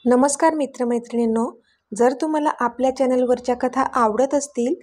नमस्कार मित्रमैत्रिणींनो, जर तुम्हाला आपल्या चॅनलवरच्या कथा आवडत असतील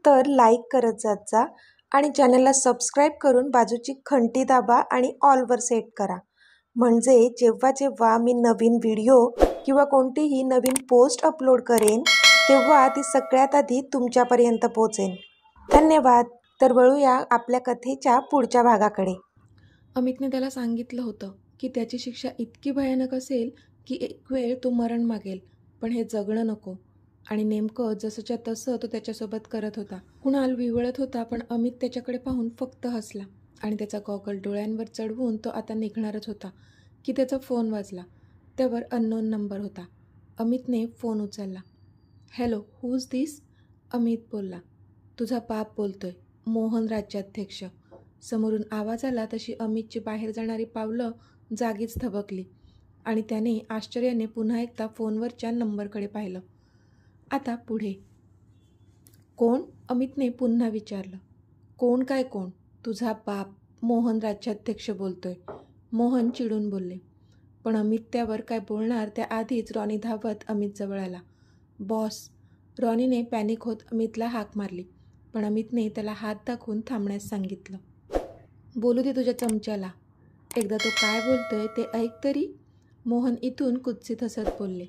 तर लाईक करत जात जा आणि चॅनलला सबस्क्राईब करून बाजूची घंटी दाबा आणि ऑलवर सेट करा. म्हणजे जेव्हा जेव्हा मी नवीन व्हिडिओ किंवा कोणतीही नवीन पोस्ट अपलोड करेन तेव्हा ती सगळ्यात आधी तुमच्यापर्यंत पोहोचेल. धन्यवाद. तर वळूया आपल्या कथेच्या पुढच्या भागाकडे. अमितने त्याला सांगितलं होतं की त्याची शिक्षा इतकी भयानक असेल की एक वेळ तो मरण मागेल, पण हे जगणं नको. आणि नेमकं जसंच्या तसं तो त्याच्यासोबत करत होता. कुणाल विवळत होता, पण अमित त्याच्याकडे पाहून फक्त हसला आणि त्याचा गॉगल डोळ्यांवर चढवून तो आता निघणारच होता की त्याचा फोन वाजला. त्यावर अननोन नंबर होता. अमितने फोन उचलला. हॅलो, हूज दिस? अमित बोलला. तुझा बाप बोलतोय, मोहन राज्याध्यक्ष. समोरून आवाज आला तशी अमितची बाहेर जाणारी पावलं जागीच थबकली आणि त्याने आश्चर्याने पुन्हा एकदा फोनवरच्या नंबरकडे पाहिलं. आता पुढे. कोण? अमितने पुन्हा विचारलं. कोण काय कोण? तुझा बाप, मोहन राज्याध्यक्ष बोलतोय. मोहन चिडून बोलले. पण अमित त्यावर काय बोलणार त्याआधीच रॉनी धावत अमितजवळ आला. बॉस. रॉनीने पॅनिक होत अमितला हाक मारली, पण अमितने त्याला हात दाखवून थांबण्यास सांगितलं. बोलू दे तुझ्या चमच्याला. एकदा तो काय बोलतोय ते ऐक तरी. मोहन इथून कुत्सित हसत बोलले,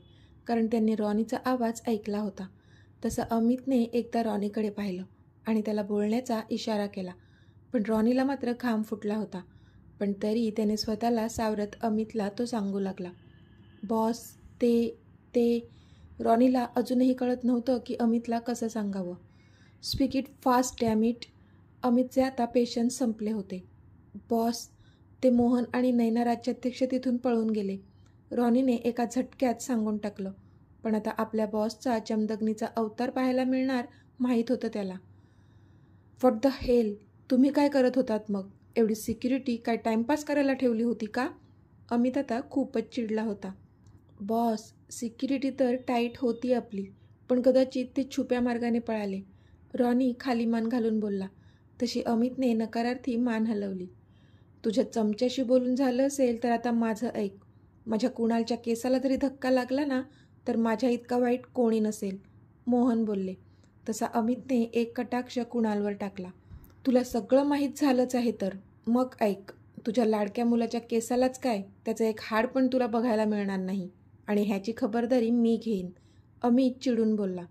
कारण त्यांनी रॉनीचा आवाज ऐकला होता. तसं अमितने एकदा रॉनीकडे पाहिलं आणि त्याला बोलण्याचा इशारा केला, पण रॉनीला मात्र घाम फुटला होता. पण तरी त्याने स्वतःला सावरत अमितला तो सांगू लागला. बॉस, ते रॉनीला अजूनही कळत नव्हतं की अमितला कसं सांगावं. Speak it fast damn it. अमितचे आता पेशन्स संपले होते. बॉस, ते मोहन आणि नैना राज्याध्यक्ष तिथून पळून गेले. रॉनीने एका झटक्यात सांगून टाकलं. पण आता आपल्या बॉसचा चमदग्नीचा अवतार पाहायला मिळणार माहीत होतं त्याला. What the hell? तुम्ही काय करत होतात मग? एवढी सिक्युरिटी काय टाइमपास करायला ठेवली होती का? अमित आता खूपच चिडला होता. बॉस, सिक्युरिटी तर टाईट होती आपली, पण कदाचित ते छुप्या मार्गाने पळाले. रॉनी खाली मान घालून बोलला. तशी अमितने नकारार्थी मान हलवली. तुझ्या चमच्याशी बोलून झालं असेल तर आता माझं ऐक. माझ्या कुणालच्या केसाला जरी धक्का लागला ना तर माझ्या इतका वाईट कोणी नसेल. मोहन बोलले. तसा अमितने एक कटाक्ष कुणालवर टाकला. तुला सगळं माहीत झालंच आहे तर मग ऐक. तुझ्या लाडक्या मुलाच्या केसालाच काय, त्याचं एक हाड पण तुला बघायला मिळणार नाही आणि ह्याची खबरदारी मी घेईन. अमित चिडून बोलला.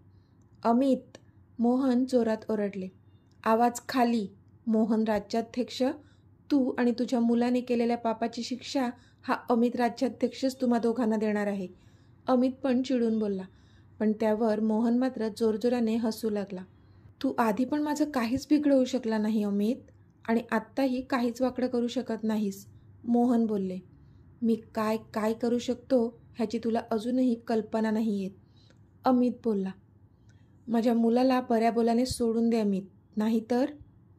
अमित! मोहन जोरात ओरडले. आवाज खाली. मोहन राज्याध्यक्ष, तू आणि तुझ्या मुलाने केलेल्या पापाची शिक्षा हा अमित राज्याध्यक्षच तुम्हा दोघांना देणार आहे. अमित पण चिडून बोलला, पण त्यावर मोहन मात्र जोरजोराने हसू लागला. तू आधी पण माझं काहीच बिघडवू शकला नाही अमित, आणि आत्ताही काहीच वाकडं करू शकत नाहीस. मोहन बोलले. मी काय काय करू शकतो ह्याची तुला अजूनही कल्पना नाही येत. अमित बोलला. माझ्या मुलाला बऱ्या बोलाने सोडून दे अमित, नाहीतर.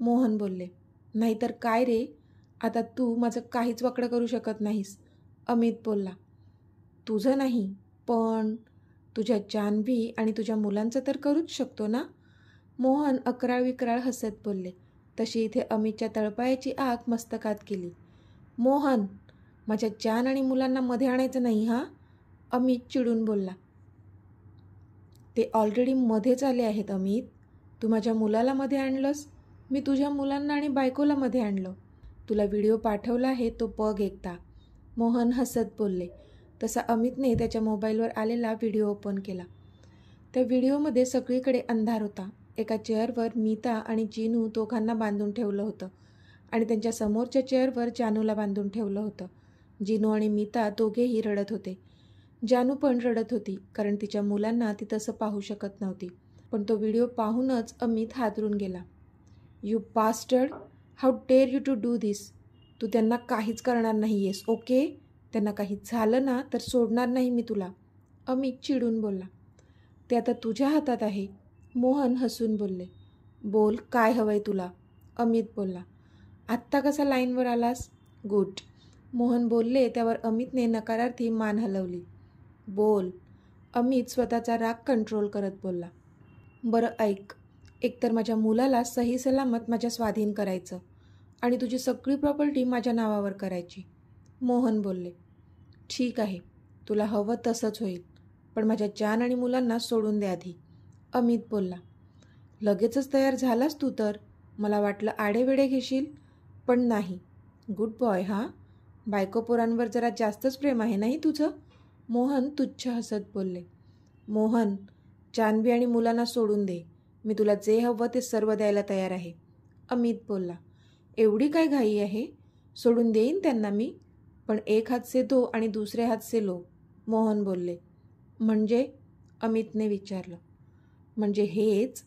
मोहन बोलले. नाहीतर काय रे? आता तू माझं काहीच वाकडं करू शकत नाहीस. अमित बोलला. तुझं नाही, पण तुझ्या जान्हवी आणि तुझ्या मुलांचं तर करूच शकतो ना? मोहन अकराळ विक्राळ हसत बोलले. तशी इथे अमितच्या तळपायाची आग मस्तकात गेली. मोहन, माझ्या जान आणि मुलांना मध्ये आणायचं नाही हा. अमित चिडून बोलला. ते ऑलरेडी मध्येच आले आहेत अमित. तू माझ्या मुलाला मध्ये आणलंस, मी तुझ्या मुलांना आणि बायकोला मध्ये आणलं. तुला व्हिडिओ पाठवला आहे तो बघ एकदा. मोहन हसत बोलले. तसा अमितने त्याच्या मोबाईलवर आलेला व्हिडिओ ओपन केला. त्या व्हिडिओमध्ये सगळीकडे अंधार होता. एका चेअरवर मीता आणि जिनू दोघांना बांधून ठेवलं होतं आणि त्यांच्या समोरच्या चेअरवर जानूला बांधून ठेवलं होतं. जिनू आणि मीता दोघेही रडत होते. जानू पण रडत होती, कारण तिच्या मुलांना ती तसं पाहू शकत नव्हती. पण तो व्हिडिओ पाहूनच अमित हादरून गेला. You bastard, how dare you to do this. तू त्यांना काहीच करणार नाही आहेस, ओके? त्यांना काही झालं ना तर सोडणार नाही मी तुला. अमित चिडून बोलला. ते आता तुझ्या हातात आहे. मोहन हसून बोलले. बोल, काय हवंय तुला? अमित बोलला. आत्ता कसा लाईनवर आलास? गुड. मोहन बोलले. त्यावर अमितने नकारार्थी मान हलवली. बोल. अमित स्वतःचा राग कंट्रोल करत बोलला. बरं ऐक. एकतर माझ्या मुलाला सही सलामत माझ्या स्वाधीन करायचं आणि तुझी सगळी प्रॉपर्टी माझ्या नावावर करायची. मोहन बोलले. ठीक आहे, तुला हवं तसंच होईल, पण माझ्या जान आणि मुलांना सोडून दे आधी, अमित बोलला. लगेचच तयार झालास तू तर. मला वाटलं आडेवेडे घेशील, पण नाही. गुड बॉय हां. बायको पोरांवर जरा जास्तच प्रेम आहे नाही तुझं, मोहन तुच्छ हसत बोलले. मोहन, जान्हवी आणि मुलांना सोडून दे. मी तुला जे हवं ते सर्व द्यायला तयार आहे, अमित बोलला. एवढी काय घाई आहे? सोडून देईन त्यांना मी, पण एक हात से दो आणि दुसरे हात से लो, मोहन बोलले. म्हणजे, अमितने विचारलं. म्हणजे हेच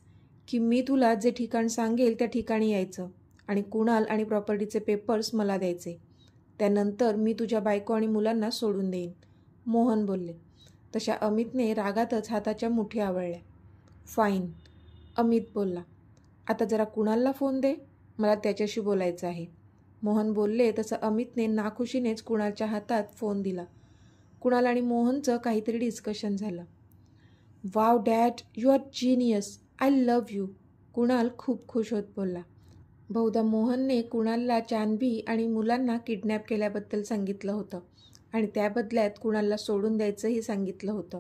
की मी तुला जे ठिकाण सांगेल त्या ठिकाणी यायचं आणि कुणाल आणि प्रॉपर्टीचे पेपर्स मला द्यायचे. त्यानंतर मी तुझ्या बायको आणि मुलांना सोडून देईन, मोहन बोलले. तशा अमितने रागातच हाताच्या मुठी आवळल्या. फाईन, अमित बोलला. आता जरा कुणालला फोन दे, मला त्याच्याशी बोलायचं आहे, मोहन बोलले. तसं अमितने नाखुशीनेच कुणालच्या हातात फोन दिला. कुणाल आणि मोहनचं काहीतरी डिस्कशन झालं. Wow dad, you are genius, I love you, Kunal खूप खुश होत बोलला. बहुधा मोहनने कुणालला जान्हवी आणि मुलांना किडनॅप केल्याबद्दल सांगितलं होतं आणि त्या बदल्यात कुणालला सोडून द्यायचंही सांगितलं होतं.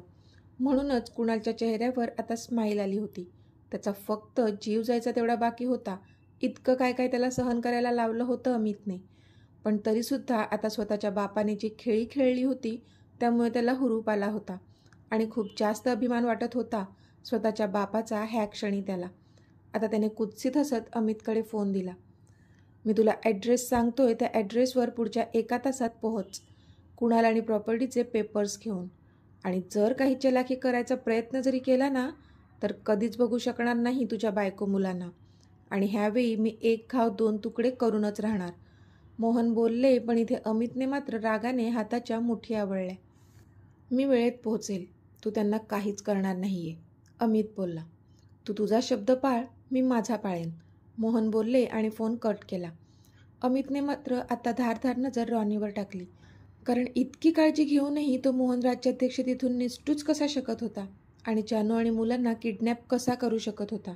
म्हणूनच कुणालच्या चेहऱ्यावर आता स्माईल आली होती. त्याचा फक्त जीव जायचा तेवढा बाकी होता. इतकं काय काय त्याला सहन करायला लावलं होतं अमितने, पण तरीसुद्धा आता स्वतःच्या बापाने जी खेळी खेळली होती त्यामुळे त्याला हुरूप आला होता आणि खूप जास्त अभिमान वाटत होता स्वतःच्या बापाचा ह्या क्षणी त्याला. आता त्याने कुत्सित हसत अमितकडे फोन दिला. मी तुला ॲड्रेस सांगतोय, त्या ॲड्रेसवर पुढच्या 1 तासात पोहोच, कुणाल आणि प्रॉपर्टीचे पेपर्स घेऊन. आणि जर काही चलाखी करायचा प्रयत्न जरी केला ना, तर कधीच बघू शकणार नाही तुझ्या बायको मुलांना. आणि ह्यावेळी मी 1 घाव 2 तुकडे करूनच राहणार, मोहन बोलले. पण इथे अमितने मात्र रागाने हाताच्या मुठी आवळल्या. मी वेळेत पोहोचेल, तू त्यांना काहीच करणार नाही आहे, अमित बोलला. तू तुझा शब्द पाळ, मी माझा पाळेन, मोहन बोलले आणि फोन कट केला. अमितने मात्र आता धारधार नजर रॉनीवर टाकली, कारण इतकी काळजी घेऊनही तो मोहन राज्याध्यक्ष तिथून निसटूच कसा शकत होता आणि जानू आणि मुलांना किडनॅप कसा करू शकत होता.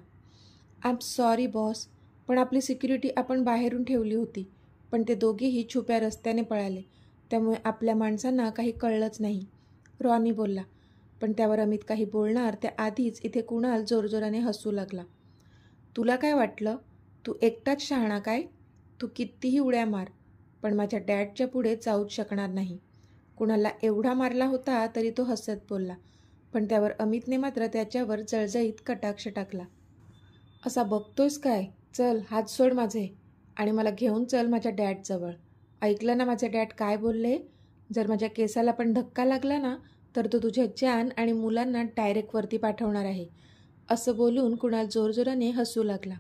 आय एम सॉरी बॉस, पण आपली सिक्युरिटी आपण बाहेरून ठेवली होती, पण ते दोघेही छुप्या रस्त्याने पळाले, त्यामुळे आपल्या माणसांना काही कळलंच नाही, रॉनी बोलला. पण त्यावर अमित काही बोलणार त्याआधीच इथे कुणाल जोरजोराने हसू लागला. तुला काय वाटलं, तू एकटाच शहाणा काय? तू कितीही उड्या मार, पण माझ्या डॅडच्या पुढे जाऊच शकणार नाही. कुणालला एवढा मारला होता तरी तो हसत बोलला, पण त्यावर अमितने मात्र त्याच्यावर जळजळीत कटाक्ष टाकला. असा बघतोयस काय? चल हात सोड माझे आणि मला घेऊन चल माझ्या डॅडजवळ. ऐकलं ना माझे डॅड काय बोलले? जर माझ्या केसाला पण धक्का लागला ना, तर तो तुझ्या जान आणि मुलांना डायरेक्ट वरती पाठवणार आहे, असं बोलून कुणाल जोरजोराने हसू लागला.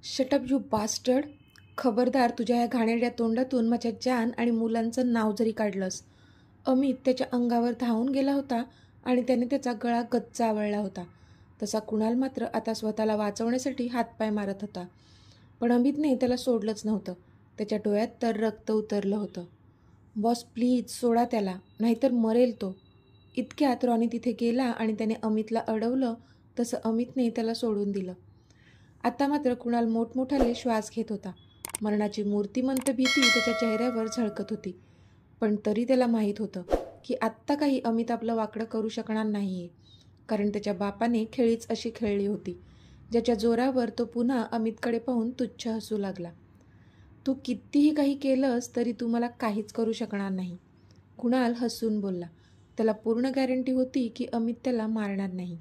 शटअप यू बास्टर्ड, खबरदार तुझ्या ह्या घाणेरड्या तोंडातून माझ्या जान आणि मुलांचं नाव जरी काढलंस. अमित त्याच्या अंगावर धावून गेला होता आणि त्याने त्याचा गळा गच्च आवळला होता. तसा कुणाल मात्र आता स्वतःला वाचवण्यासाठी हातपाय मारत होता, पण अमितने त्याला सोडलंच नव्हतं. त्याच्या डोळ्यात तर रक्त उतरलं होतं. बॉस प्लीज सोडा त्याला, नाहीतर मरेल तो. इतक्यात रॉनी तिथे गेला आणि त्याने अमितला अडवलं, तसं अमितने त्याला सोडून दिलं. आता मात्र कुणाल मोठमोठाले श्वास घेत होता. मरणाची मूर्तिमंत भीती त्याच्या चेहऱ्यावर झळकत होती, पण तरी त्याला माहीत होतं की आत्ता काही अमित आपलं वाकडं करू शकणार नाही आहे, कारण त्याच्या बापाने खेळीच अशी खेळली होती, ज्याच्या जोरावर तो पुन्हा अमितकडे पाहून तुच्छ हसू लागला. तू कितीही काही केलंस तरी तू मला काहीच करू शकणार नाही, कुणाल हसून बोलला. त्याला पूर्ण गॅरंटी होती की अमित त्याला मारणार नाही.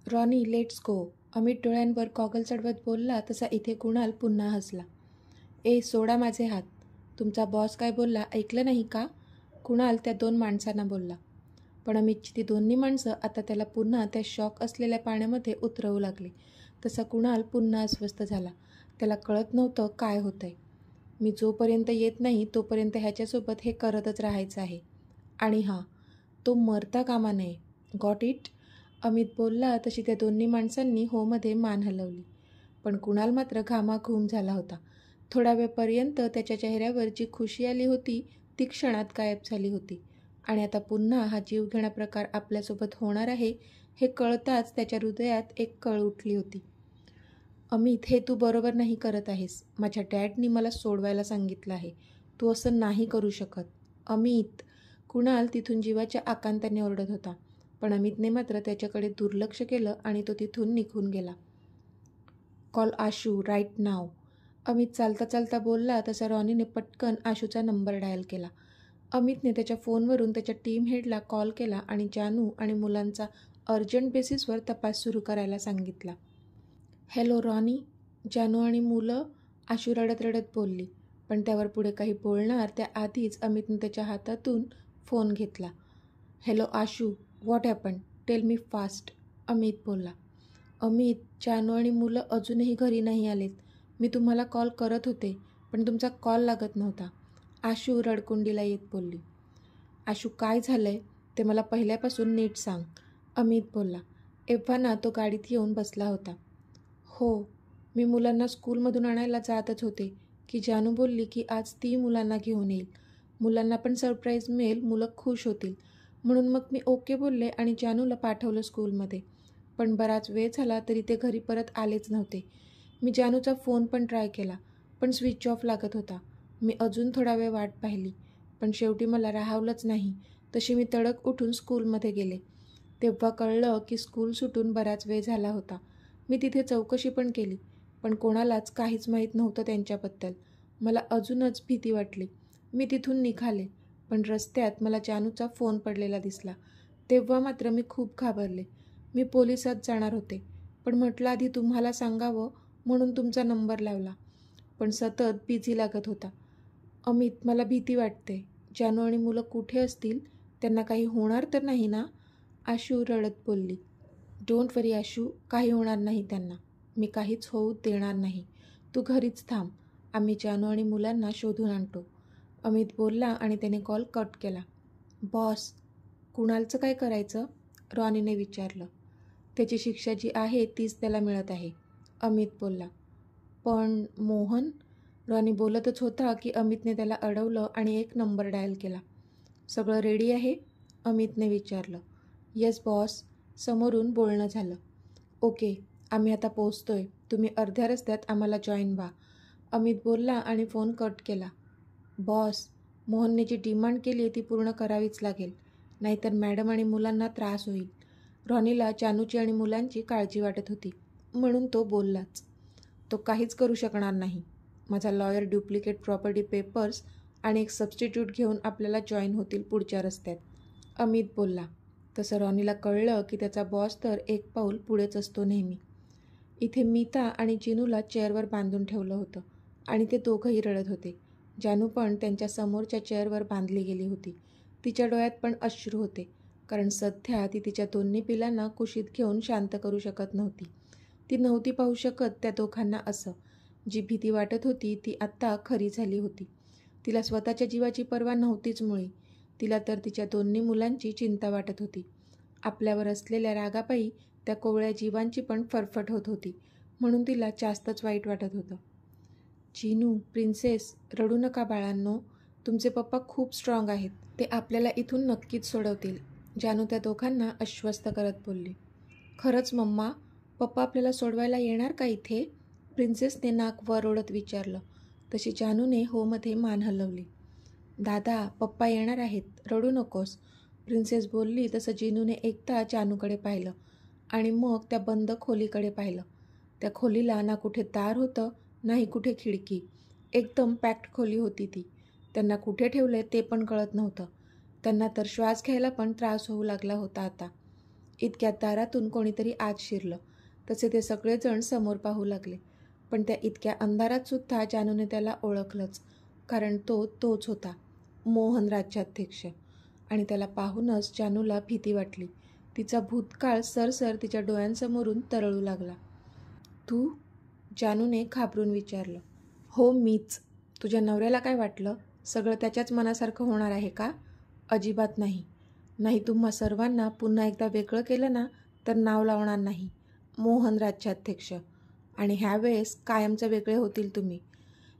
रॉनी लेट्स गो, अमित डोळ्यांवर गॉगल चढवत बोलला. तसा इथे कुणाल पुन्हा हसला. ए सोडा माझे हात, तुमचा बॉस काय बोलला ऐकलं नाही का, कुणाल त्या 2 माणसांना बोलला. पण अमितची ती दोन्ही माणसं आता त्याला पुन्हा त्या शॉक असलेल्या पाण्यामध्ये उतरवू लागली. तसा कुणाल पुन्हा अस्वस्थ झाला. त्याला कळत नव्हतं काय होतंय. मी जोपर्यंत येत नाही तोपर्यंत ह्याच्यासोबत हे करतच राहायचं आहे, आणि हां, तो मरता कामा नये, गॉट इट, अमित बोलला. तशी त्या दोन्ही माणसांनी होमध्ये मान हलवली, पण कुणाल मात्र घामाघूम झाला होता. थोड्या वेळपर्यंत त्याच्या चेहऱ्यावर जी खुशी आली होती ती क्षणात गायब झाली होती, आणि आता पुन्हा हा जीवघेणा प्रकार आपल्यासोबत होणार आहे हे कळताच त्याच्या हृदयात एक कळ उठली होती. अमित, हे तू बरोबर नाही करत आहेस. माझ्या डॅडनी मला सोडवायला सांगितलं आहे, तू असं नाही करू शकत. अमित, कुणाल तिथून जीवाच्या आकांताने ओरडत होता, पण अमितने मात्र त्याच्याकडे दुर्लक्ष केलं आणि तो तिथून निघून गेला. कॉल आशू राईट नाव. अमित चालता चालता बोलला तसा रॉनीने पटकन आशूचा नंबर डायल केला. अमितने त्याच्या फोनवरून त्याच्या टीम हेडला कॉल केला आणि जानू आणि मुलांचा अर्जंट बेसिसवर तपास सुरू करायला सांगितला. Hello Ronnie. जानू आणि मुलं, आशू रडत रडत बोलली, पण त्यावर पुढे काही बोलणार त्याआधीच अमितने त्याच्या हातातून फोन घेतला. Hello Ashu, what happen, tell me fast. Amit बोलला. अमित, जानू आणि मुलं अजूनही घरी नाही आलेत. मी तुम्हाला कॉल करत होते, पण तुमचा कॉल लागत नव्हता. आशू रडकुंडीला येत बोलली. आशू, काय झालंय ते मला पहिल्यापासून नीट सांग. अमित बोलला. एव्हाना तो गाडीत येऊन बसला होता. हो, मी मुलांना स्कूलमधून आणायला जातच होते की जानू बोलली की आज ती मुलांना घेऊन येईल. मुलांना पण सरप्राईज मिळेल, मुलं खुश होतील, म्हणून मग मी ओके बोलले आणि जानूला पाठवलं स्कूलमध्ये. पण बराच वेळ झाला तरी ते घरी परत आलेच नव्हते. मी जानूचा फोन पण ट्राय केला, पण स्विच ऑफ लागत होता. मी अजून थोडा वेळ वाट पाहिली, पण शेवटी मला राहावलंच नाही. तशी मी तडक उठून स्कूलमध्ये गेले. तेव्हा कळलं की स्कूल सुटून बराच वेळ झाला होता. मी तिथे चौकशी पण केली, पण कोणालाच काहीच माहीत नव्हतं त्यांच्याबद्दल. मला अजूनच भीती वाटली. मी तिथून निघाले, पण रस्त्यात मला जानूचा फोन पडलेला दिसला. तेव्हा मात्र मी खूप घाबरले. मी पोलिसात जाणार होते, पण म्हटलं आधी तुम्हाला सांगावं म्हणून तुमचा नंबर लावला, पण सतत बिझी लागत होता. अमित, मला भीती वाटते. जानू आणि मुलं कुठे असतील? त्यांना काही होणार तर नाही ना? आशू रडत बोलली. डोंट वरी आशू, काही होणार नाही त्यांना. मी काहीच होऊ देणार नाही. तू घरीच थांब. आम्ही जानू आणि मुलांना शोधून आणतो. अमित बोलला आणि त्याने कॉल कट केला. बॉस, कुणालचं काय करायचं? रॉनीने विचारलं. त्याची शिक्षा जी आहे तीच त्याला मिळत आहे, अमित बोलला. पण मोहन? रॉनी बोलतच होता की अमितने त्याला अडवलं आणि एक नंबर डायल केला. सगळं रेडी आहे? अमितने विचारलं. येस बॉस, समोरून बोलणं झालं. ओके, आम्ही आता पोहोचतोय. तुम्ही अर्ध्या रस्त्यात आम्हाला जॉईन व्हा, अमित बोलला आणि फोन कट केला. बॉस, मोहनने जी डिमांड केली ती पूर्ण करावीच लागेल, नाहीतर मॅडम आणि मुलांना त्रास होईल. रॉनीला जानूची आणि मुलांची काळजी वाटत होती, म्हणून तो बोललाच. तो काहीच करू शकणार नाही. माझा लॉयर डुप्लिकेट प्रॉपर्टी पेपर्स आणि एक सबस्टिट्यूट घेऊन आपल्याला जॉईन होतील पुढच्या रस्त्यात, अमित बोलला. तसं रॉनीला कळलं की त्याचा बॉस तर एक पाऊल पुढेच असतो नेहमी. इथे मीता आणि जिनूला चेअरवर बांधून ठेवलं होतं आणि ते दोघंही रडत होते. जानू पण त्यांच्या समोरच्या चेअरवर बांधली गेली होती. तिच्या डोळ्यात पण अश्रू होते, कारण सध्या ती तिच्या दोन्ही पिलांना कुशीत घेऊन शांत करू शकत नव्हती. ती नव्हती पाहू शकत त्या दोघांना असं. जी भीती वाटत होती ती आत्ता खरी झाली होती. तिला स्वतःच्या जीवाची पर्वा नव्हतीच मुळी. तिला तर तिच्या दोन्ही मुलांची चिंता वाटत होती. आपल्यावर असलेल्या रागापायी त्या कोवळ्या जीवांची पण फरफट होत होती, म्हणून तिला जास्तच वाईट वाटत होतं. जिनू, प्रिन्सेस, रडू नका बाळांनो. तुमचे पप्पा खूप स्ट्रॉंग आहेत. ते आपल्याला इथून नक्कीच सोडवतील, जानू त्या दोघांना आश्वस्त करत बोलली. खरंच मम्मा, पप्पा आपल्याला सोडवायला येणार का इथे? प्रिन्सेसने नाक वर ओढत विचारलं. तशी जानूने होमध्ये मान हलवली. दादा, पप्पा येणार आहेत, रडू नकोस, प्रिन्सेस बोलली. तसं जिनूने एकदा जानूकडे पाहिलं आणि मग त्या बंद खोलीकडे पाहिलं. त्या खोलीला ना कुठे दार होतं, नाही कुठे खिडकी. एकदम पॅक्ड खोली होती ती. त्यांना कुठे ठेवले ते पण कळत नव्हतं. त्यांना तर श्वास घ्यायला पण त्रास होऊ लागला होता आता. इतक्यात दारातून कोणीतरी आत शिरलं. तसे ते सगळेजण समोर पाहू लागले, पण त्या इतक्या अंधारात सुद्धा जानूने त्याला ओळखलंच, कारण तोच होता, मोहन राज्याध्यक्ष. आणि त्याला पाहूनच जानूला भीती वाटली. तिचा भूतकाळ सरसर तिच्या डोळ्यांसमोरून तरळू लागला. तू? जानूने घाबरून विचारलं. हो, मीच. तुझ्या नवऱ्याला काय वाटलं? सगळं त्याच्याच मनासारखं होणार आहे का? अजिबात नाही. नाही, तुम्हा सर्वांना पुन्हा एकदा वेगळं केलं ना तर नाव लावणार नाही, मोहन राज्याध्यक्ष. आणि ह्यावेळेस कायमचं वेगळे होतील तुम्ही.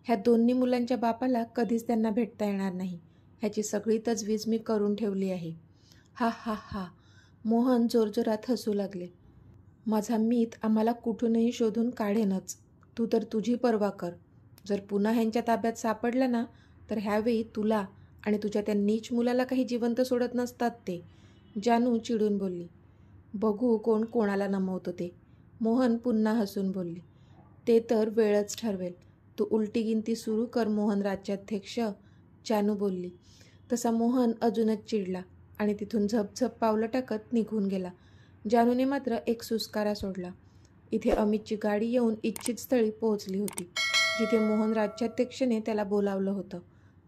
ह्या दोन्ही मुलांच्या बापाला कधीच त्यांना भेटता येणार नाही, ह्याची सगळी तजवीज मी करून ठेवली आहे. हा हा हा, मोहन जोरजोरात हसू लागले. माझा मीत आम्हाला कुठूनही शोधून काढेनच. तू तर तुझी पर्वा कर. जर पुन्हा ह्यांच्या ताब्यात सापडला ना तर ह्यावेळी तुला आणि तुझ्या त्या नीच मुलाला काही जिवंत सोडत नसतात ते, जानू चिडून बोलली. बघू कोण कोणाला नमवतो ते, मोहन पुन्हा हसून बोलली. ते तर वेळच ठरवेल. तू उलटी गिनती सुरू कर मोहन राज्याध्यक्ष, जानू बोलली. तसा मोहन अजूनच चिडला आणि तिथून झपझप पावलं टाकत निघून गेला. जानूने मात्र एक सुस्कारा सोडला. इथे अमितची गाडी येऊन इच्छित स्थळी पोहोचली होती, जिथे मोहन राज्याध्यक्षने त्याला बोलावलं होतं.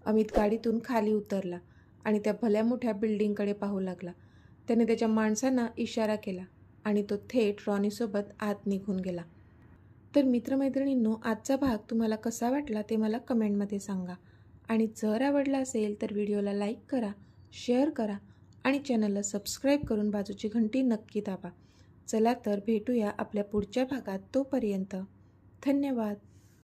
अमित गाडीतून खाली उतरला आणि त्या भल्या मोठ्या बिल्डिंगकडे पाहू लागला. त्याने त्याच्या माणसांना इशारा केला आणि तो थेट रॉनीसोबत आत निघून गेला. तर मित्रमैत्रिणींनो, आजचा भाग तुम्हाला कसा वाटला ते मला कमेंटमध्ये सांगा. आणि जर आवडला असेल तर व्हिडिओला लाईक करा, शेअर करा आणि चॅनलला सबस्क्राईब करून बाजूची घंटी नक्की दाबा. चला तर भेटूया आपल्या पुढच्या भागात. तोपर्यंत धन्यवाद.